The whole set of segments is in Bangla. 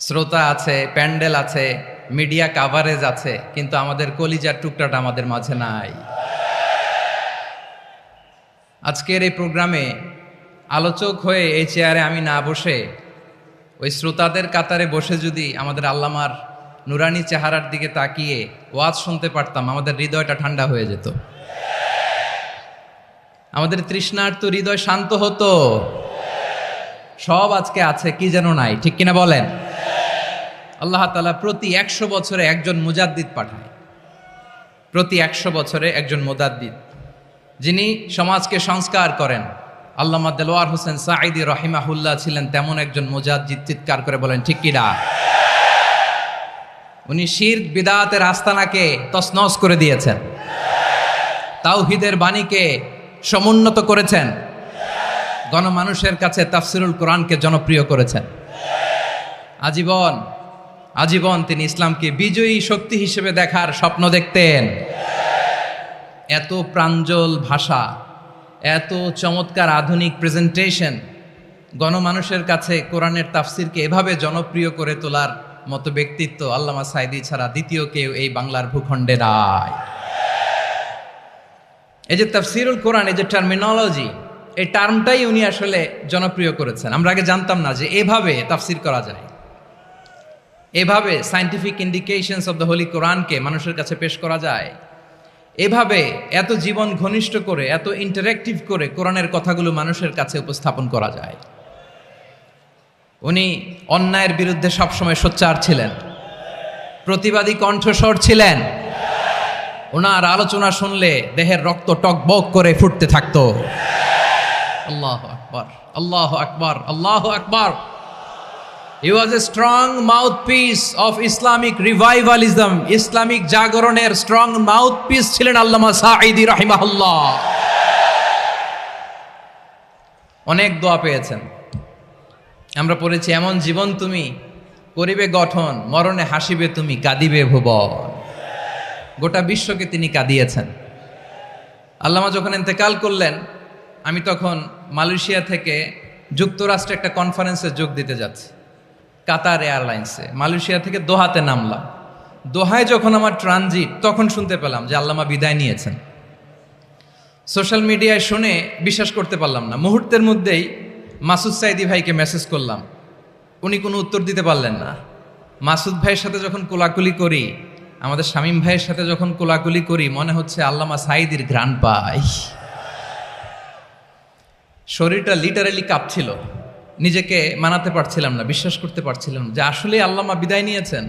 শ্রোতা আছে, প্যান্ডেল আছে, মিডিয়া কাভারেজ আছে, কিন্তু আমাদের কলিজার টুকরাটা আমাদের মাঝে নাই। আজকের এই প্রোগ্রামে আলোচক হয়ে এই চেয়ারে আমি না বসে ওই শ্রোতাদের কাতারে বসে যদি আমাদের আল্লামার নুরানি চেহারার দিকে তাকিয়ে ওয়াজ শুনতে পারতাম, আমাদের হৃদয়টা ঠান্ডা হয়ে যেত, আমাদের তৃষ্ণার্ত হৃদয় শান্ত হতো। সব আজকে আছে, কি যেন নাই, ঠিক কিনা বলেন? আল্লাহ তাআলা প্রতি 100 বছরে একজন মুজাদ্দিদ পাঠায়, প্রতি 100 বছরে একজন মুজাদ্দিদ, যিনি সমাজকে সংস্কার করেন। আল্লামা দেলোয়ার হোসেন সাঈদী রাহিমাহুল্লাহ ছিলেন তেমন একজন মুজাদ্দিদ। চিৎকার করে বলেন ঠিক কিনা? উনি শিরক বিদআতের আস্তানাকে তছনছ করে দিয়েছেন, তাওহীদের বাণীকে সমুন্নত করেছেন, গণমানুষের কাছে তাফসিরুল কোরআনকে জনপ্রিয় করেছেন। আজীবন তিনি ইসলামকে বিজয়ী শক্তি হিসেবে দেখার স্বপ্ন দেখতেন। এত প্রাঞ্জল ভাষা, এত চমৎকার আধুনিক প্রেজেন্টেশন, গণমানুষের কাছে কোরআনের তাফসিরকে এভাবে জনপ্রিয় করে তোলার মতো ব্যক্তিত্ব আল্লামা সাঈদী ছাড়া দ্বিতীয় কেউ এই বাংলার ভূখণ্ডে নাই। এই যে তাফসিরুল কোরআন, এই যে টার্মিনোলজি, এই টার্মটাই উনি আসলে জনপ্রিয় করেছেন। আমরা আগে জানতাম না যে এভাবে তাফসির করা যায়, এভাবে scientific indications of the Holi কোরআনকে মানুষের কাছে পেশ করা যায়, এভাবে এত জীবন ঘনিষ্ঠ করে, এত ইন্টারেক্টিভ করে কোরআনের কথাগুলো মানুষের কাছে উপস্থাপন করা যায়। উনি অন্যায়ের বিরুদ্ধে সবসময় সোচ্চার ছিলেন, প্রতিবাদী কণ্ঠস্বর ছিলেন। ওনার আলোচনা শুনলে দেহের রক্ত টকবক করে ফুটতে থাকতো। আল্লাহু আকবার, আল্লাহু আকবার, আল্লাহু আকবার। He was a strong mouthpiece of Islamic revivalism. Islamic জাগরণের স্ট্রং মাউথপিস ছিলেন আল্লামা সাঈদী রাহিমাহুল্লাহ। অনেক দোয়া পেয়েছেন, আমরা পড়েছি, এমন জীবন তুমি করিবে গঠন, মরণে হাসিবে তুমি, কাঁদিবে ভুবন। গোটা বিশ্বকে তিনি কাঁদিয়েছেন। আল্লামা যখন ইন্তেকাল করলেন, আমি তখন মালয়েশিয়া থেকে যুক্তরাষ্ট্রে একটা কনফারেন্সে যোগ দিতে যাচ্ছি, কাতার এয়ারলাইন্সে। মালয়েশিয়া থেকে দোহাতে নামলাম। দোহায় যখন আমার ট্রানজিট, তখন শুনতে পেলাম যে আল্লামা বিদায় নিয়েছেন। সোশ্যাল মিডিয়ায় শুনে বিশ্বাস করতে পারলাম না। মুহূর্তের মধ্যেই মাসুদ সাঈদী ভাইকে মেসেজ করলাম, উনি কোনো উত্তর দিতে পারলেন না। মাসুদ ভাইয়ের সাথে যখন কোলাকুলি করি, আমাদের শামীম ভাইয়ের সাথে যখন কোলাকুলি করি, মনে হচ্ছে আল্লামা সাঈদীর ঘ্রাণ পাই। শরীরটা লিটারালি কাঁপছিল, নিজেকে মানাতে পারছিলাম না, বিশ্বাস করতে পারছিলাম যে আসলে আল্লামা বিদায় নিয়েছেন।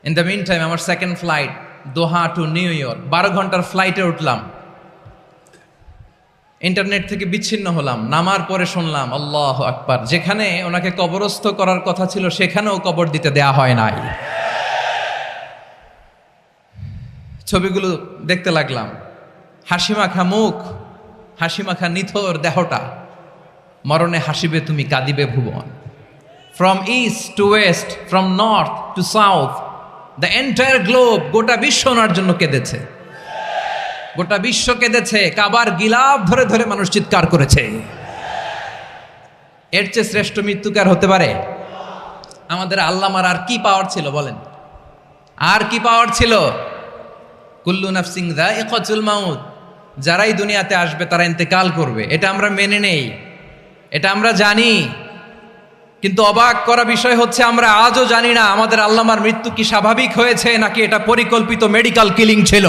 ইন দ্য মিন টাইম আমার সেকেন্ড ফ্লাইট, দোহা টু নিউ ইয়র্ক, 12 ঘন্টার ফ্লাইটে উঠলাম। ইন্টারনেট থেকে বিচ্ছিন্ন হলাম। নামার পরে শুনলাম আল্লাহু আকবার, যেখানে ওনাকে কবরস্থ করার কথা ছিল সেখানেও কবর দিতে দেয়া হয় নাই। ছবিগুলো দেখতে লাগলাম, হাসিমাখা মুখ, হাসিমাখা নিথর দেহটা, মরণে হাসিবে তুমি, কাঁদিবে ভুবন। From east to west, from north to south, the entire globe, গোটা বিশ্ব ওনার জন্য কেঁদেছে, গোটা বিশ্ব কেঁদেছে। কাবার গিলাফ ধরে ধরে মানুষ চিৎকার করেছে। এর চেয়ে শ্রেষ্ঠ মৃত্যুকার হতে পারে? আমাদের আল্লামার আর কি পাওয়ার ছিল বলেন? আর কি পাওয়ার ছিল? কুল্লু নাফসিন যায়িকাতুল মাউত, যারাই দুনিয়াতে আসবে তারা ইন্তেকাল করবে, এটা আমরা মেনে নেই, এটা আমরা জানি। কিন্তু অবাক করা বিষয় হচ্ছে, আমরা আজও জানি না আমাদের আল্লামার মৃত্যু কি স্বাভাবিক হয়েছে নাকি এটা পরিকল্পিত মেডিকেল কিলিং ছিল।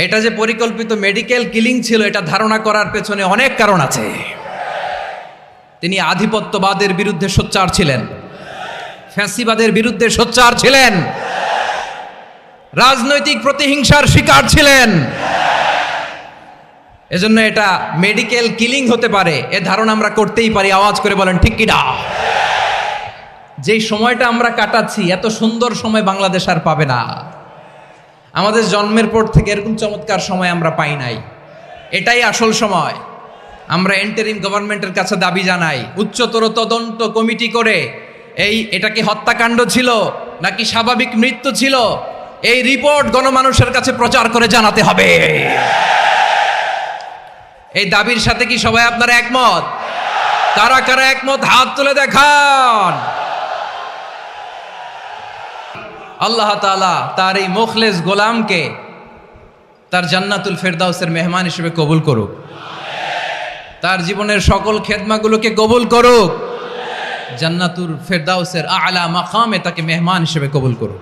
এটা যে পরিকল্পিত মেডিকেল কিলিং ছিল, এটা ধারণা করার পেছনে অনেক কারণ আছে। তিনি আধিপত্যবাদের বিরুদ্ধে সোচ্চার ছিলেন, ফ্যাসিবাদের বিরুদ্ধে সোচ্চার ছিলেন, রাজনৈতিক প্রতিহিংসার শিকার ছিলেন। এজন্য এটা মেডিকেল কিলিং হতে পারে এ ধারণা আমরা করতেই পারি। আওয়াজ করে বলেন ঠিক কিনা? যেই সময়টা আমরা কাটাচ্ছি, এত সুন্দর সময় বাংলাদেশ আর পাবে না। আমাদের জন্মের পর থেকে এরকম চমৎকার সময় আমরা পাই নাই। এটাই আসল সময়। আমরা ইন্টারিম গভর্নমেন্টের কাছে দাবি জানাই, উচ্চতর তদন্ত কমিটি করে এটা কি হত্যাকাণ্ড ছিল নাকি স্বাভাবিক মৃত্যু ছিল, এই রিপোর্ট গণমানুষের কাছে প্রচার করে জানাতে হবে। এই দাবির সাথে কি সবাই আপনারা একমত? কারা কারা একমত হাত তুলে দেখান। আল্লাহ তাআলা তার এই মুখলেস গোলামকে তার জান্নাতুল ফেরদাউসের মেহমান হিসেবে কবুল করুক, তার জীবনের সকল খেদমাগুলোকে কবুল করুক, জান্নাতুল ফেরদাউসের আলা মাকামে তাকে মেহমান হিসেবে কবুল করুক।